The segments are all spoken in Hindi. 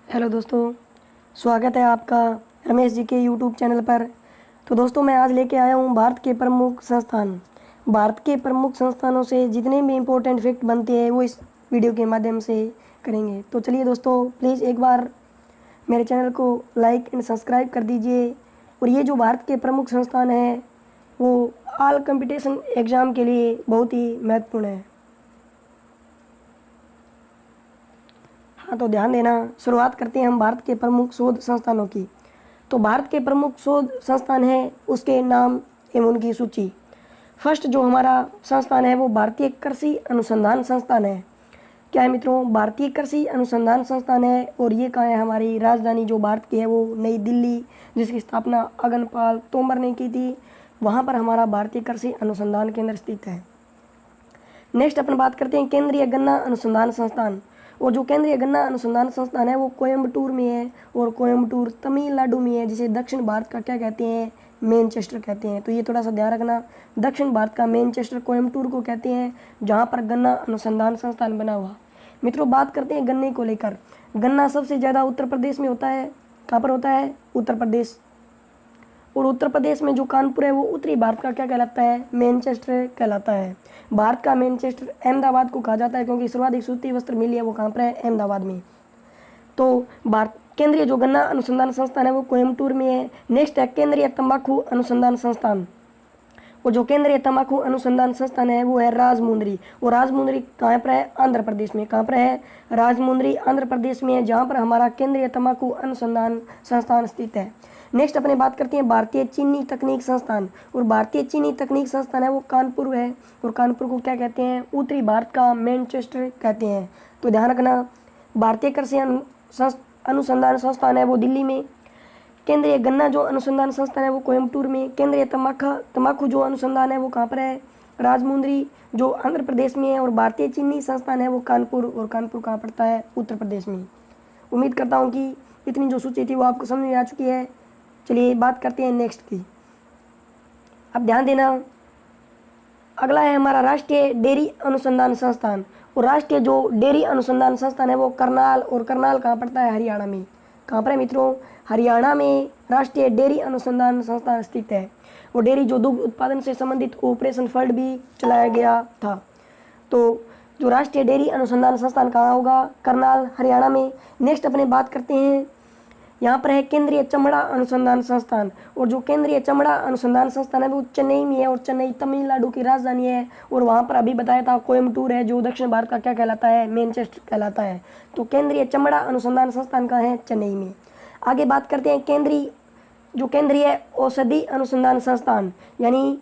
हेलो दोस्तों, स्वागत है आपका रमेश जी के यूट्यूब चैनल पर। तो दोस्तों, मैं आज लेके आया हूँ भारत के प्रमुख संस्थान। भारत के प्रमुख संस्थानों से जितने भी इम्पोर्टेंट फैक्ट बनते हैं वो इस वीडियो के माध्यम से करेंगे। तो चलिए दोस्तों, प्लीज़ एक बार मेरे चैनल को लाइक एंड सब्सक्राइब कर दीजिए। और ये जो भारत के प्रमुख संस्थान हैं वो ऑल कंपटीशन एग्ज़ाम के लिए बहुत ही महत्वपूर्ण है। हाँ, तो ध्यान देना। शुरुआत करते हैं हम भारत के प्रमुख शोध संस्थानों की। तो भारत के प्रमुख शोध संस्थान हैं, उसके नाम एवं उनकी सूची। फर्स्ट जो हमारा संस्थान है वो भारतीय कृषि अनुसंधान संस्थान है। क्या है मित्रों? भारतीय कृषि अनुसंधान संस्थान है। और ये कहाँ है? हमारी राजधानी जो भारत की है वो नई दिल्ली, जिसकी स्थापना अगनपाल तोमर ने की थी। वहाँ पर हमारा भारतीय कृषि अनुसंधान केंद्र स्थित है। नेक्स्ट अपन बात करते हैं केंद्रीय गन्ना अनुसंधान संस्थान। और जो केंद्रीय गन्ना अनुसंधान संस्थान है वो कोयम्बटूर में है। और कोयम्बटूर तमिलनाडु में है, जिसे दक्षिण भारत का क्या कहते हैं? मैनचेस्टर कहते हैं। तो ये थोड़ा सा ध्यान रखना, दक्षिण भारत का मैनचेस्टर कोयम्बटूर को कहते हैं, जहाँ पर गन्ना अनुसंधान संस्थान बना हुआ। मित्रों, बात करते हैं गन्ने को लेकर। गन्ना सबसे ज़्यादा उत्तर प्रदेश में होता है। कहाँ पर होता है? उत्तर प्रदेश। और उत्तर प्रदेश में जो कानपुर है वो उत्तरी भारत का क्या कहलाता है? मैनचेस्टर कहलाता है। भारत का मैनचेस्टर अहमदाबाद को कहा जाता है, क्योंकि सर्वाधिक सूती वस्त्र मिल है वो कहाँ पर है? अहमदाबाद में। तो भारत केंद्रीय जो गन्ना अनुसंधान संस्थान है वो कोयम्बटूर में है। नेक्स्ट है केंद्रीय तंबाकू अनुसंधान संस्थान। और जो केंद्रीय तंबाकू अनुसंधान संस्थान है वो है राजमुंदरी। और राजमुंदरी कहाँ पर है? आंध्र प्रदेश में। कहाँ पर है? राजमुंदरी आंध्र प्रदेश में है, जहाँ पर हमारा केंद्रीय तंबाकू अनुसंधान संस्थान स्थित है। नेक्स्ट अपने बात करते हैं भारतीय चीनी तकनीक संस्थान। और भारतीय चीनी तकनीक संस्थान है वो कानपुर है। और कानपुर को क्या कहते हैं? उत्तरी भारत का मैनचेस्टर कहते हैं। तो ध्यान रखना, भारतीय कृषि अनुसंधान संस्थान है वो दिल्ली में। केंद्रीय गन्ना जो अनुसंधान संस्थान है वो कोयम्बटूर में। केंद्रीय तंबाकू जो अनुसंधान है वो कहाँ पर है? राजमुंदरी, जो आंध्र प्रदेश में है। और भारतीय चीनी संस्थान है वो कानपुर। और कानपुर कहाँ पड़ता है? उत्तर प्रदेश में। उम्मीद करता हूँ कि इतनी जो सूची थी वो आपको समझ में आ चुकी है। चलिए बात करते हैं नेक्स्ट की। अब ध्यान देना, अगला है हमारा राष्ट्रीय डेयरी अनुसंधान संस्थान। और राष्ट्रीय जो डेयरी अनुसंधान संस्थान है वो करनाल। और करनाल कहाँ पड़ता है? हरियाणा में। कहाँ पर है मित्रों? हरियाणा में राष्ट्रीय डेयरी अनुसंधान संस्थान स्थित है। और डेयरी जो दुग्ध उत्पादन से संबंधित ऑपरेशन फ्लड भी चलाया गया था। तो जो राष्ट्रीय डेयरी अनुसंधान संस्थान कहाँ होगा? करनाल, हरियाणा में। नेक्स्ट अपने बात करते हैं, यहाँ पर है केंद्रीय चमड़ा अनुसंधान संस्थान। और जो केंद्रीय चमड़ा अनुसंधान संस्थान है वो चेन्नई में है। और चेन्नई तमिलनाडु की राजधानी है। और वहाँ पर अभी बताया था कोयम्बटूर है, जो दक्षिण भारत का क्या कहलाता है? मैनचेस्टर कहलाता है। तो केंद्रीय चमड़ा अनुसंधान संस्थान कहाँ है? चेन्नई में। आगे बात करते हैं केंद्रीय औषधि अनुसंधान संस्थान, यानी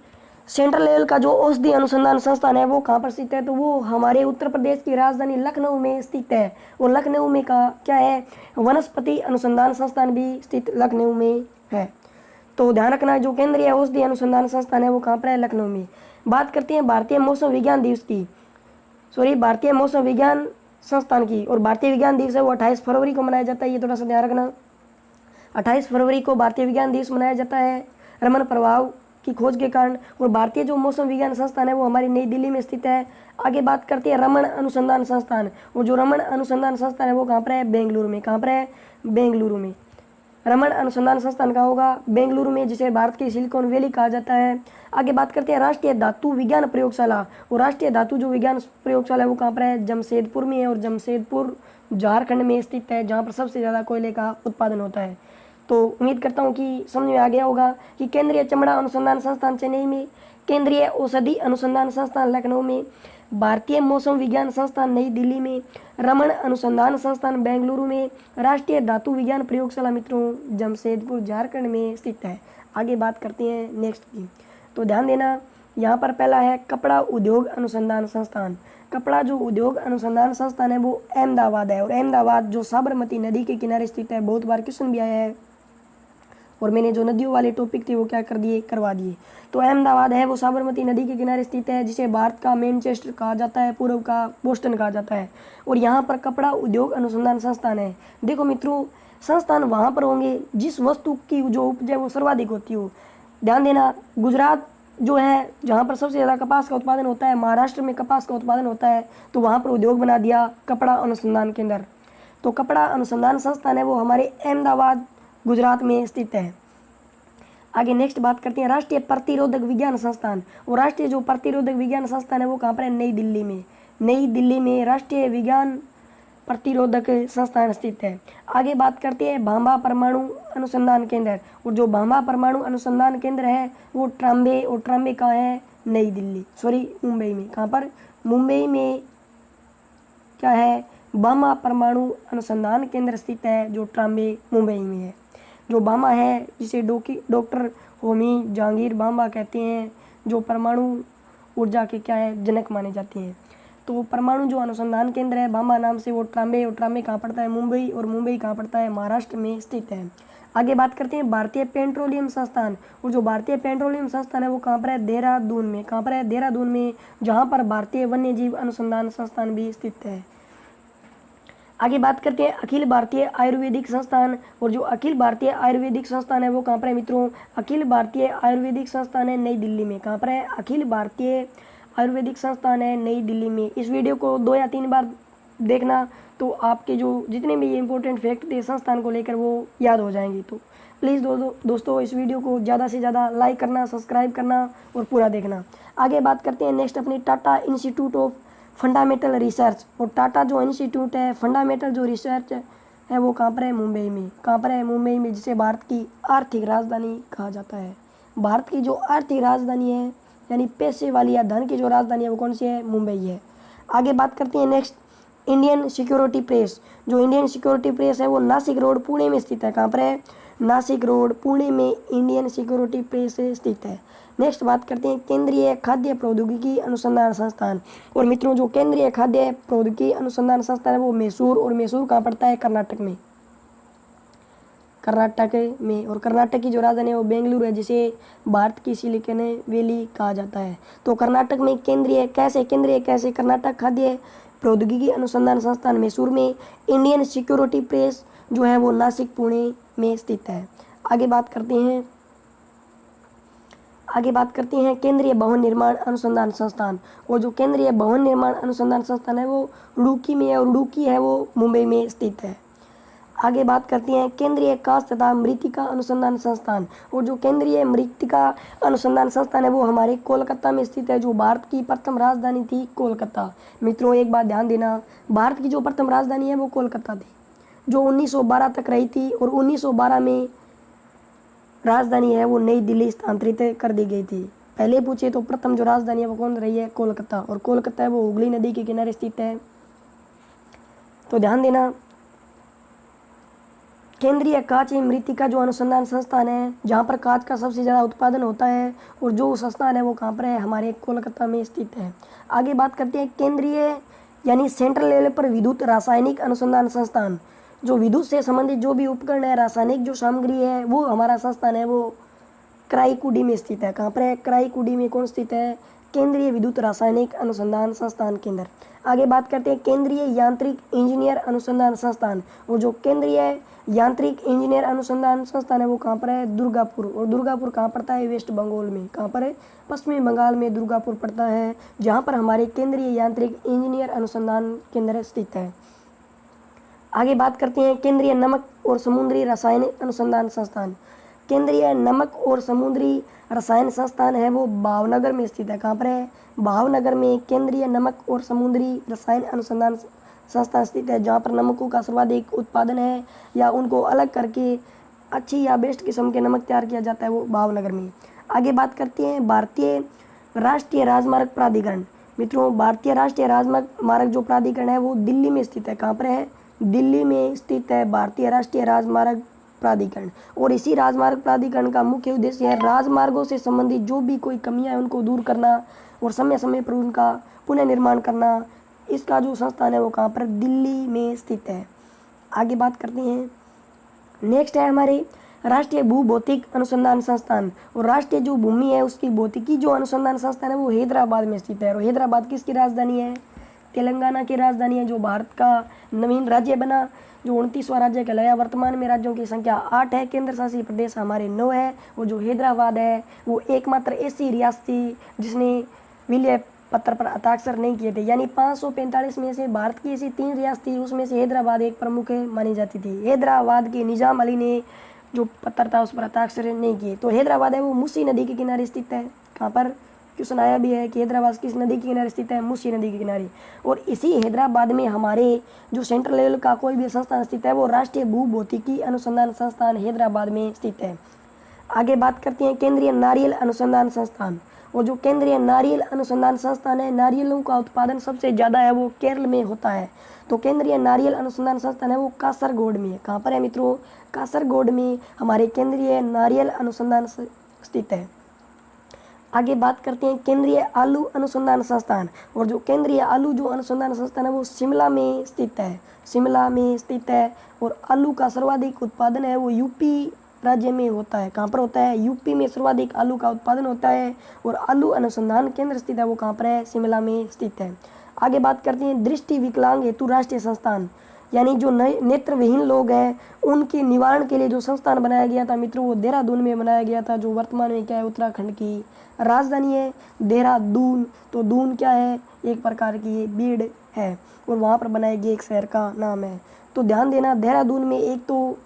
सेंट्रल लेवल का जो औषधि अनुसंधान संस्थान है वो कहाँ पर स्थित है? तो वो हमारे उत्तर प्रदेश की राजधानी लखनऊ में स्थित है। और लखनऊ में का क्या है? वनस्पति अनुसंधान संस्थान भी स्थित लखनऊ में है। तो ध्यान रखना, जो केंद्रीय औषधि अनुसंधान संस्थान है वो कहाँ पर है? लखनऊ में। बात करते हैं भारतीय मौसम विज्ञान दिवस की, भारतीय मौसम विज्ञान संस्थान की। और भारतीय विज्ञान दिवस है वो 28 फरवरी को मनाया जाता है। ये थोड़ा सा ध्यान रखना, 28 फरवरी को भारतीय विज्ञान दिवस मनाया जाता है रमन प्रभाव की खोज के कारण। और भारतीय जो मौसम विज्ञान संस्थान है वो हमारी नई दिल्ली में स्थित है। आगे बात करते हैं रमन अनुसंधान संस्थान। और जो रमन अनुसंधान संस्थान है वो कहाँ पर है? बेंगलुरु में। कहाँ पर है? बेंगलुरु में। रमन अनुसंधान संस्थान कहाँ होगा? बेंगलुरु में, जिसे भारत की सिलिकॉन वैली कहा जाता है। आगे बात करते हैं राष्ट्रीय धातु विज्ञान प्रयोगशाला। और राष्ट्रीय धातु जो विज्ञान प्रयोगशाला है वो कहाँ पर है? जमशेदपुर में है। और जमशेदपुर झारखंड में स्थित है, जहाँ पर सबसे ज़्यादा कोयले का उत्पादन होता है। तो उम्मीद करता हूँ कि समझ में आ गया होगा कि केंद्रीय चमड़ा अनुसंधान संस्थान चेन्नई में, केंद्रीय औषधि अनुसंधान संस्थान लखनऊ में, भारतीय मौसम विज्ञान संस्थान नई दिल्ली में, रमन अनुसंधान संस्थान बेंगलुरु में, राष्ट्रीय धातु विज्ञान प्रयोगशाला मित्रों जमशेदपुर झारखंड में स्थित है। आगे बात करते हैं नेक्स्ट की। तो ध्यान देना, यहाँ पर पहला है कपड़ा उद्योग अनुसंधान संस्थान। कपड़ा जो उद्योग अनुसंधान संस्थान है वो अहमदाबाद है। और अहमदाबाद जो साबरमती नदी के किनारे स्थित है। बहुत बार क्वेश्चन भी आया है और मैंने जो नदियों वाले टॉपिक थे वो क्या कर दिए? करवा दिए। तो अहमदाबाद है वो साबरमती नदी के किनारे स्थित है, जिसे भारत का मैनचेस्टर कहा जाता है, पूर्व का बोस्टन कहा जाता है। और यहाँ पर कपड़ा उद्योग अनुसंधान संस्थान है। देखो मित्रों, संस्थान वहाँ पर होंगे जिस वस्तु की जो उपज है वो सर्वाधिक होती हो। ध्यान देना, गुजरात जो है जहाँ पर सबसे ज़्यादा कपास का उत्पादन होता है, महाराष्ट्र में कपास का उत्पादन होता है, तो वहाँ पर उद्योग बना दिया कपड़ा अनुसंधान केंद्र। तो कपड़ा अनुसंधान संस्थान है वो हमारे अहमदाबाद गुजरात में स्थित है। आगे नेक्स्ट बात करते हैं राष्ट्रीय प्रतिरोधक विज्ञान संस्थान। और राष्ट्रीय जो प्रतिरोधक विज्ञान संस्थान है वो कहाँ पर है? नई दिल्ली में। नई दिल्ली में राष्ट्रीय विज्ञान प्रतिरोधक संस्थान स्थित है। आगे बात करते हैं भाभा परमाणु अनुसंधान केंद्र। और जो भाभा परमाणु अनुसंधान केंद्र है वो ट्राम्बे, और ट्राम्बे कहाँ है? नई दिल्ली, सॉरी मुंबई में। कहाँ पर? मुंबई में क्या है? भाभा परमाणु अनुसंधान केंद्र स्थित है, जो ट्राम्बे मुंबई में है। जो भाभा है जिसे डॉक्टर होमी जहांगीर भाभा कहते हैं, जो परमाणु ऊर्जा के क्या है? जनक माने जाते हैं। तो परमाणु जो अनुसंधान केंद्र है भाभा नाम से वो ट्राम्बे, और ट्राम्बे कहाँ पड़ता है? मुंबई, और मुंबई कहाँ पड़ता है? महाराष्ट्र में स्थित है। आगे बात करते हैं भारतीय पेट्रोलियम संस्थान। और जो भारतीय पेट्रोलियम संस्थान है वो कहाँ पर है? देहरादून में। कहाँ पर है? देहरादून में, जहाँ पर भारतीय वन्य जीव अनुसंधान संस्थान भी स्थित है। आगे बात करते हैं अखिल भारतीय आयुर्वेदिक संस्थान। और जो अखिल भारतीय आयुर्वेदिक संस्थान है वो कहाँ पर है मित्रों? अखिल भारतीय आयुर्वेदिक संस्थान है नई दिल्ली में। कहाँ पर है? अखिल भारतीय आयुर्वेदिक संस्थान है नई दिल्ली में। इस वीडियो को 2 या 3 बार देखना, तो आपके जो जितने भी ये इंपॉर्टेंट फैक्ट थे संस्थान को लेकर वो याद हो जाएंगे। तो प्लीज़ दोस्तों इस वीडियो को ज़्यादा से ज़्यादा लाइक करना, सब्सक्राइब करना और पूरा देखना। आगे बात करते हैं नेक्स्ट अपनी Tata institute of fundamental research. और टाटा जो इंस्टीट्यूट है फंडामेंटल जो रिसर्च है वो कहाँ पर है? मुंबई में। कहाँ पर है? मुंबई में, जिसे भारत की आर्थिक राजधानी कहा जाता है। भारत की जो आर्थिक राजधानी है यानी पैसे वाली या धन की जो राजधानी है वो कौन सी है? मुंबई है। आगे बात करते हैं नेक्स्ट इंडियन सिक्योरिटी प्रेस। जो इंडियन सिक्योरिटी प्रेस है वो नासिक रोड पुणे में स्थित है। कहाँ पर है? नासिक रोड पुणे में इंडियन सिक्योरिटी प्रेस स्थित है। नेक्स्ट बात करते हैं केंद्रीय खाद्य प्रौद्योगिकी अनुसंधान संस्थान। और मित्रों जो केंद्रीय खाद्य प्रौद्योगिकी अनुसंधान संस्थान है वो मैसूर, और मैसूर कहाँ पड़ता है? कर्नाटक में। कर्नाटक में, और कर्नाटक की जो राजधानी है वो बेंगलुरु है, जिसे भारत की सिलिकॉन वैली कहा जाता है। तो कर्नाटक में केंद्रीय कैसे कर्नाटक खाद्य प्रौद्योगिकी अनुसंधान संस्थान मैसूर में, इंडियन सिक्योरिटी प्रेस जो है वो नासिक पुणे में स्थित है। आगे बात करते हैं केंद्रीय भवन निर्माण अनुसंधान संस्थान। और जो केंद्रीय भवन निर्माण अनुसंधान संस्थान है वो रुड़की में है, और रुड़की है वो मुंबई में स्थित है। आगे बात करते हैं केंद्रीय कांच तथा मृत्तिका अनुसंधान संस्थान। और जो केंद्रीय मृत्तिका अनुसंधान संस्थान है वो हमारे कोलकाता में स्थित है। जो भारत की प्रथम राजधानी थी कोलकाता। मित्रों एक बात ध्यान देना, भारत की जो प्रथम राजधानी है वो कोलकाता थी, जो 1912 तक रही थी, और 1912 में राजधानी है वो नई दिल्ली स्थानांतरित कर दी गई थी। पहले पूछे तो प्रथम जो राजधानी है वो कौन रही है? कोलकाता। और कोलकाता है वो हुगली नदी के किनारे स्थित है। तो ध्यान देना, केंद्रीय कांच एवं मृत्तिका जो अनुसंधान संस्थान है, जहाँ पर कांच का सबसे ज़्यादा उत्पादन होता है, और जो संस्थान है वो कहाँ पर है? हमारे कोलकाता में स्थित है। आगे बात करते हैं केंद्रीय यानी सेंट्रल लेवल पर विद्युत रासायनिक अनुसंधान संस्थान। जो विद्युत से संबंधित जो भी उपकरण है, रासायनिक जो सामग्री है, वो हमारा संस्थान है वो कराईकुडी में स्थित है। कहाँ पर है? कराईकुडी में कौन स्थित है? केंद्रीय विद्युत रासायनिक अनुसंधान संस्थान केंद्र। आगे बात करते हैं केंद्रीय यांत्रिक इंजीनियर अनुसंधान संस्थान। और जो केंद्रीय यांत्रिक इंजीनियर अनुसंधान संस्थान है वो कहाँ पर है? दुर्गापुर। और दुर्गापुर कहाँ पड़ता है? वेस्ट बंगाल में। कहाँ पर है? पश्चिमी बंगाल में दुर्गापुर पड़ता है, जहाँ पर हमारे केंद्रीय यांत्रिक इंजीनियर अनुसंधान केंद्र स्थित है। आगे बात करते हैं केंद्रीय नमक और समुद्री रसायन अनुसंधान संस्थान। केंद्रीय नमक और समुद्री रसायन संस्थान है वो भावनगर में स्थित है। कहाँ पर है? भावनगर में केंद्रीय नमक और समुद्री रसायन अनुसंधान संस्थान स्थित है, जहाँ पर नमकों का सर्वाधिक उत्पादन है या उनको अलग करके अच्छी या बेस्ट किस्म के नमक तैयार किया जाता है, वो भावनगर में। आगे बात करते हैं भारतीय राष्ट्रीय राजमार्ग प्राधिकरण। मित्रों भारतीय राष्ट्रीय राजमार्ग जो प्राधिकरण है वो दिल्ली में स्थित है। कहाँ पर है? दिल्ली में स्थित है भारतीय राष्ट्रीय राजमार्ग प्राधिकरण। और इसी राजमार्ग प्राधिकरण का मुख्य उद्देश्य है राजमार्गों से संबंधित जो भी कोई कमियां हैं उनको दूर करना और समय समय पर उनका पुनर्निर्माण करना। इसका जो संस्थान है वो कहाँ पर? दिल्ली में स्थित है। आगे बात करते हैं नेक्स्ट है हमारे राष्ट्रीय भूभौतिक अनुसंधान संस्थान। और राष्ट्रीय जो भूमि है उसकी भौतिकी जो अनुसंधान संस्थान है वो हैदराबाद में स्थित है। और हैदराबाद किसकी राजधानी है? तेलंगाना की राजधानी है, जो भारत का नवीन राज्य बना, जो 29वां राज्य कहलाया। वर्तमान में राज्यों की संख्या 8 है, केंद्र शासित प्रदेश हमारे 9 है। और जो हैदराबाद है वो एकमात्र ऐसी रियासत थी जिसने विलय पत्र पर हस्ताक्षर नहीं किए थे। यानी 545 में से भारत की ऐसी 3 रियासत थी, उसमें से हैदराबाद एक प्रमुख मानी जाती थी। हैदराबाद के निजाम अली ने जो पत्र था उस पर हस्ताक्षर नहीं किए। तो हैदराबाद है वो मूसी नदी के किनारे स्थित है। कहाँ पर क्वेश्चन आया भी है कि हैदराबाद किस नदी के किनारे स्थित है, मूसी नदी के किनारे। और इसी हैदराबाद में हमारे जो सेंट्रल लेवल का कोई भी संस्थान स्थित है वो राष्ट्रीय भूभौतिकी अनुसंधान संस्थान हैदराबाद में स्थित है। आगे बात करते हैं केंद्रीय नारियल अनुसंधान संस्थान। और जो केंद्रीय नारियल अनुसंधान संस्थान है, नारियलों का उत्पादन सबसे ज़्यादा है वो केरल में होता है। तो केंद्रीय नारियल अनुसंधान संस्थान है वो कासरगोड में है। कहाँ पर है मित्रों? कासरगोड में हमारे केंद्रीय नारियल अनुसंधान स्थित है। आगे बात करते हैं केंद्रीय आलू अनुसंधान संस्थान। और जो केंद्रीय आलू जो अनुसंधान संस्थान है वो शिमला में स्थित है। शिमला में स्थित है। और आलू का सर्वाधिक उत्पादन है वो यूपी राज्य में होता है। कहाँ पर होता है? यूपी में सर्वाधिक आलू का उत्पादन होता है। और आलू अनुसंधान केंद्र स्थित है वो कहाँ पर है? शिमला में स्थित है। आगे बात करते हैं दृष्टि विकलांग हेतु राष्ट्रीय संस्थान। यानी जो नेत्रविहीन लोग हैं उनके निवारण के लिए जो संस्थान बनाया गया था मित्रों वो देहरादून में बनाया गया था, जो वर्तमान में क्या है? उत्तराखंड की राजधानी है देहरादून। तो दून क्या है? एक प्रकार की बीड़ है और वहाँ पर बनाया गया एक शहर का नाम है। तो ध्यान देना, देहरादून में एक तो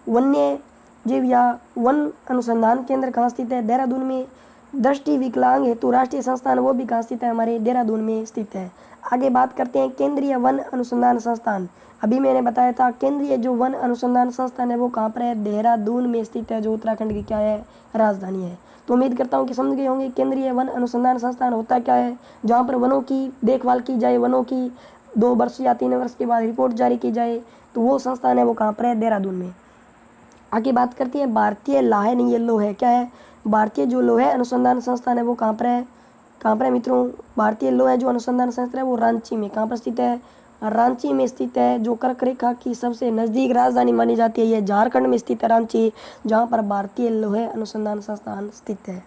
वन्य जीव या वन अनुसंधान केंद्र कहाँ स्थित है? देहरादून में। दृष्टि विकलांग हेतु राष्ट्रीय संस्थान वो भी कहाँ स्थित है? हमारे देहरादून में स्थित है। आगे बात करते हैं केंद्रीय वन अनुसंधान संस्थान। अभी मैंने बताया था केंद्रीय जो वन अनुसंधान संस्थान है वो कहाँ पर है? देहरादून में स्थित है, जो उत्तराखंड की क्या है? राजधानी है। तो उम्मीद करता हूँ कि समझ गए होंगे केंद्रीय वन अनुसंधान संस्थान होता क्या है। जहाँ पर वनों की देखभाल की जाए, वनों की 2 वर्ष या 3 वर्ष के बाद रिपोर्ट जारी की जाए, तो वो संस्थान है वो कहाँ पर है? देहरादून में। आगे बात करती है भारतीय लाहे नहीं ये लोहे क्या है? भारतीय जो लोहे अनुसंधान संस्थान है वो कहाँ पर है? कहाँ पर है मित्रों? भारतीय लोहे जो अनुसंधान संस्थान है वो रांची में। कहाँ पर स्थित है? रांची में स्थित है, जो कर्क रेखा की सबसे नज़दीक राजधानी मानी जाती है। यह झारखंड में स्थित है रांची, जहाँ पर भारतीय लोहे अनुसंधान संस्थान स्थित है।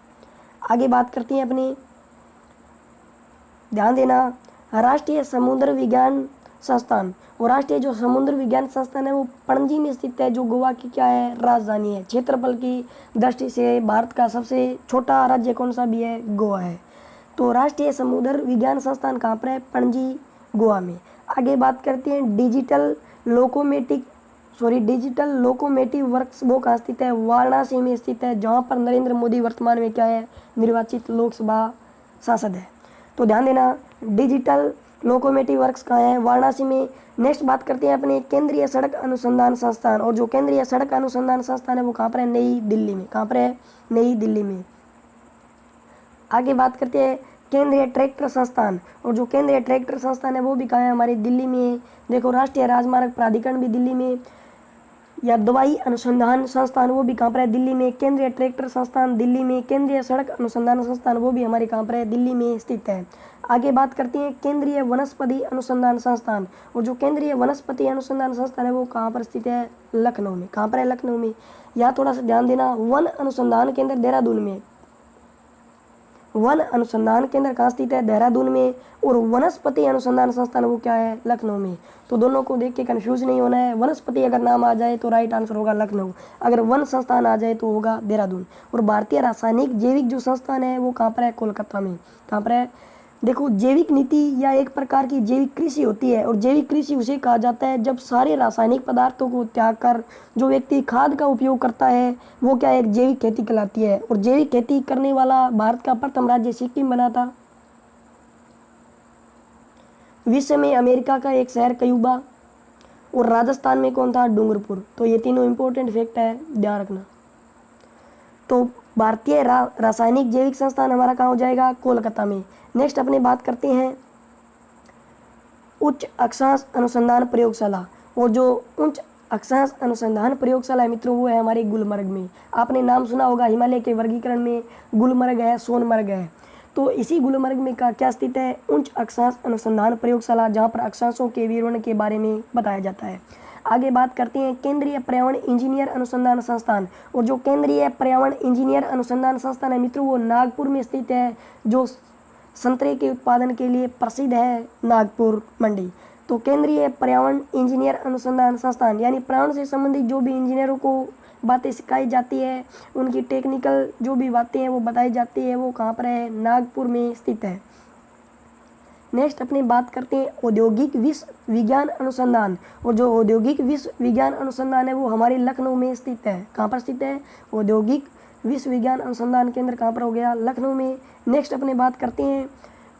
आगे बात करती हैं अपनी, ध्यान देना, राष्ट्रीय समुद्र विज्ञान संस्थान। और राष्ट्रीय जो समुद्र विज्ञान संस्थान है वो पणजी में स्थित है, जो गोवा की क्या है? राजधानी है। क्षेत्रफल की दृष्टि से भारत का सबसे छोटा राज्य कौन सा भी है? गोवा है। तो राष्ट्रीय समुद्र विज्ञान संस्थान कहाँ पर है? पणजी, गोवा में। आगे बात करते हैं डिजिटल लोकोमेटिव वर्क्स वो कहाँ स्थित है? वाराणसी में स्थित है, जहाँ पर नरेंद्र मोदी वर्तमान में क्या है? निर्वाचित लोकसभा सांसद है। तो ध्यान देना, डिजिटल लोकोमेटिव वर्क्स कहाँ है? वाराणसी में। नेक्स्ट बात करते हैं अपने केंद्रीय सड़क अनुसंधान संस्थान। और जो केंद्रीय सड़क अनुसंधान संस्थान है वो कहाँ पर है? नई दिल्ली में। कहाँ पर है? नई दिल्ली में। आगे बात करते हैं केंद्रीय ट्रैक्टर संस्थान। और जो केंद्रीय ट्रैक्टर संस्थान है वो भी कहाँ है? हमारी दिल्ली में। देखो, राष्ट्रीय राजमार्ग प्राधिकरण भी दिल्ली में, या दवाई अनुसंधान संस्थान वो भी कहाँ पर है? दिल्ली में। केंद्रीय ट्रैक्टर संस्थान दिल्ली में। केंद्रीय सड़क अनुसंधान संस्थान वो भी हमारे कहाँ पर है? दिल्ली में स्थित है। आगे बात करते हैं केंद्रीय वनस्पति अनुसंधान संस्थान। और जो केंद्रीय वनस्पति अनुसंधान संस्थान है वो कहाँ पर स्थित है? लखनऊ में। कहाँ पर है? लखनऊ में। यहाँ थोड़ा सा ध्यान देना, वन अनुसंधान केंद्र देहरादून में, वन अनुसंधान केंद्र कहाँ स्थित है? देहरादून में। और वनस्पति अनुसंधान संस्थान वो क्या है? लखनऊ में। तो दोनों को देख के कंफ्यूज नहीं होना है। वनस्पति अगर नाम आ जाए तो राइट आंसर होगा लखनऊ, अगर वन संस्थान आ जाए तो होगा देहरादून। और भारतीय रासायनिक जैविक जो संस्थान है वो कहाँ पर है? कोलकाता में। कहाँ पर है? देखो, जैविक नीति या एक प्रकार की जैविक कृषि होती है। और जैविक कृषि उसे कहा जाता है जब सारे रासायनिक पदार्थों को त्याग कर जो व्यक्ति खाद का उपयोग करता है वो क्या है? एक जैविक खेती कहलाती है। और जैविक खेती करने वाला भारत का प्रथम राज्य सिक्किम बना था। विश्व में अमेरिका का एक शहर क्यूबा। और राजस्थान में कौन था? डूंगरपुर। तो ये तीनों इंपॉर्टेंट फैक्ट है, ध्यान रखना। तो भारतीय रासायनिक जैविक संस्थान हमारा कहाँ हो जाएगा? कोलकाता में। नेक्स्ट अपने बात करते हैं उच्च अक्षांश अनुसंधान प्रयोगशाला। और जो उच्च अक्षांश अनुसंधान प्रयोगशाला है मित्रों वो है हमारे गुलमर्ग में। आपने नाम सुना होगा, हिमालय के वर्गीकरण में गुलमर्ग है, सोनमर्ग है। तो इसी गुलमर्ग में का क्या स्थित है? उच्च अक्षांश अनुसंधान प्रयोगशाला, जहाँ पर अक्षांशों के विवरण के बारे में बताया जाता है। आगे बात करते हैं केंद्रीय पर्यावरण इंजीनियर अनुसंधान संस्थान। और जो केंद्रीय पर्यावरण इंजीनियर अनुसंधान संस्थान है मित्रों वो नागपुर में स्थित है, जो संतरे के उत्पादन के लिए प्रसिद्ध है, नागपुर मंडी। तो केंद्रीय पर्यावरण इंजीनियर अनुसंधान संस्थान यानी पर्यावरण से संबंधित जो भी इंजीनियरों को बातें सिखाई जाती है, उनकी टेक्निकल जो भी बातें हैं वो बताई जाती है, वो कहाँ पर है? नागपुर में स्थित है। नेक्स्ट अपनी बात करते हैं औद्योगिक विश्व विज्ञान अनुसंधान। और जो औद्योगिक विश्व विज्ञान अनुसंधान है वो हमारे लखनऊ में स्थित है। कहाँ पर स्थित है? औद्योगिक विश्व विज्ञान अनुसंधान केंद्र कहाँ पर हो गया? लखनऊ में। नेक्स्ट अपनी बात करते हैं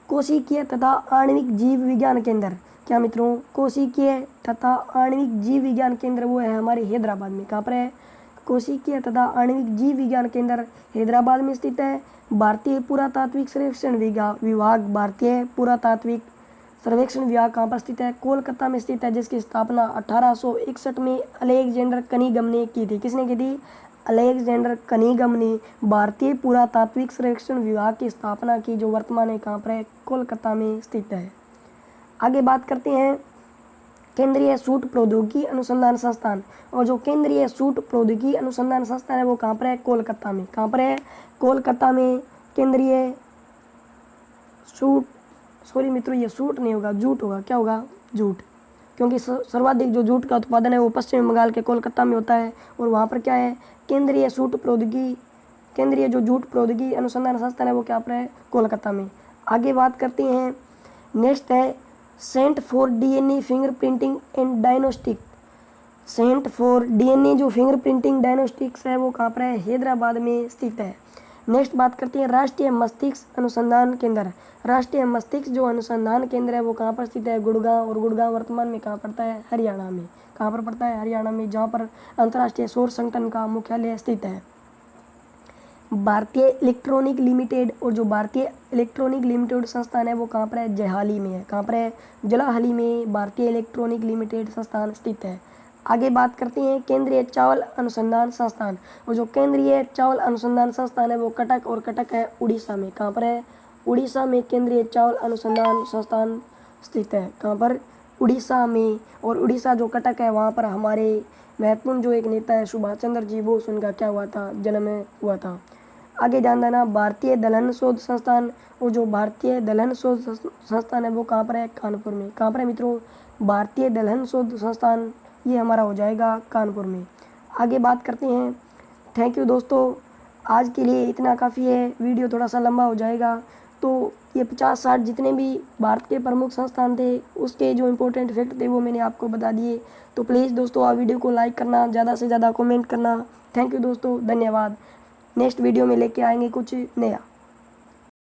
कोशिकीय तथा आणविक जीव विज्ञान केंद्र। क्या मित्रों? कोशिकीय तथा आणविक जीव विज्ञान केंद्र वो है हमारे हैदराबाद में। कहाँ पर है? कोशिकीय तथा आणविक जीव विज्ञान केंद्र हैदराबाद में स्थित है। भारतीय पुरातात्विक सर्वेक्षण विभाग भारतीय पुरातात्विक सर्वेक्षण विभाग कहाँ पर स्थित है? कोलकाता में स्थित है, जिसकी स्थापना 1861 में अलेक्जेंडर कनिंघम ने की थी। किसने की थी? अलेक्जेंडर कनिंघम ने भारतीय पुरातात्विक सर्वेक्षण विभाग की स्थापना की, जो वर्तमान में कहाँ पर है? कोलकाता में स्थित है। आगे बात करते हैं केंद्रीय सूट प्रौद्योगिकी अनुसंधान संस्थान। और जो केंद्रीय सूट प्रौद्योगिकी अनुसंधान संस्थान है वो कहाँ पर है? कोलकाता में। कहाँ पर है? कोलकाता में केंद्रीय सूट, सॉरी मित्रों ये सूट नहीं होगा, जूट होगा। क्या होगा? जूट, क्योंकि सर्वाधिक जो जूट का उत्पादन है वो पश्चिम बंगाल के कोलकाता में होता है। और वहाँ पर क्या है? केंद्रीय सूट प्रौद्योगिकी, केंद्रीय जो जूट प्रौद्योगिकी अनुसंधान संस्थान है वो क्या पर है? कोलकाता में। आगे बात करते हैं, नेक्स्ट है centre for DNA finger printing and diagnostic. Centre for DNA जो फिंगर प्रिंटिंग डायग्नोस्टिक्स है वो कहाँ पर है? हैदराबाद में स्थित है। नेक्स्ट बात करते हैं राष्ट्रीय मस्तिष्क अनुसंधान केंद्र। राष्ट्रीय मस्तिष्क जो अनुसंधान केंद्र है वो कहाँ पर स्थित है? गुड़गांव। और गुड़गांव वर्तमान में कहाँ पड़ता है? हरियाणा में। कहाँ पर पड़ता है? हरियाणा में, जहाँ पर अंतर्राष्ट्रीय सौर संगठन का मुख्यालय स्थित है। भारतीय इलेक्ट्रॉनिक लिमिटेड, और जो भारतीय इलेक्ट्रॉनिक लिमिटेड संस्थान है वो कहाँ पर है? जयहाली में है। कहाँ पर है? जलाहाली में भारतीय इलेक्ट्रॉनिक लिमिटेड संस्थान स्थित है। आगे बात करते हैं केंद्रीय चावल अनुसंधान संस्थान। और जो केंद्रीय चावल अनुसंधान संस्थान है वो कटक, और कटक है उड़ीसा में। कहाँ पर है? उड़ीसा में केंद्रीय चावल अनुसंधान संस्थान स्थित है। कहाँ पर? उड़ीसा में। और उड़ीसा जो कटक है वहाँ पर हमारे महत्वपूर्ण जो एक नेता है सुभाष चंद्र जी बोस, उनका क्या हुआ था? जन्म हुआ था। आगे ध्यान देना भारतीय दलहन शोध संस्थान। और जो भारतीय दलहन शोध संस्थान है वो कहाँ पर है? कानपुर में। कहाँ पर है मित्रों? भारतीय दलहन शोध संस्थान ये हमारा हो जाएगा कानपुर में। आगे बात करते हैं। थैंक यू दोस्तों, आज के लिए इतना काफ़ी है। वीडियो थोड़ा सा लंबा हो जाएगा, तो ये 50-60 जितने भी भारत के प्रमुख संस्थान थे उसके जो इम्पोर्टेंट फैक्ट थे वो मैंने आपको बता दिए। तो प्लीज़ दोस्तों आप वीडियो को लाइक करना, ज़्यादा से ज़्यादा कमेंट करना। थैंक यू दोस्तों, धन्यवाद। नेक्स्ट वीडियो में लेके आएंगे कुछ नया।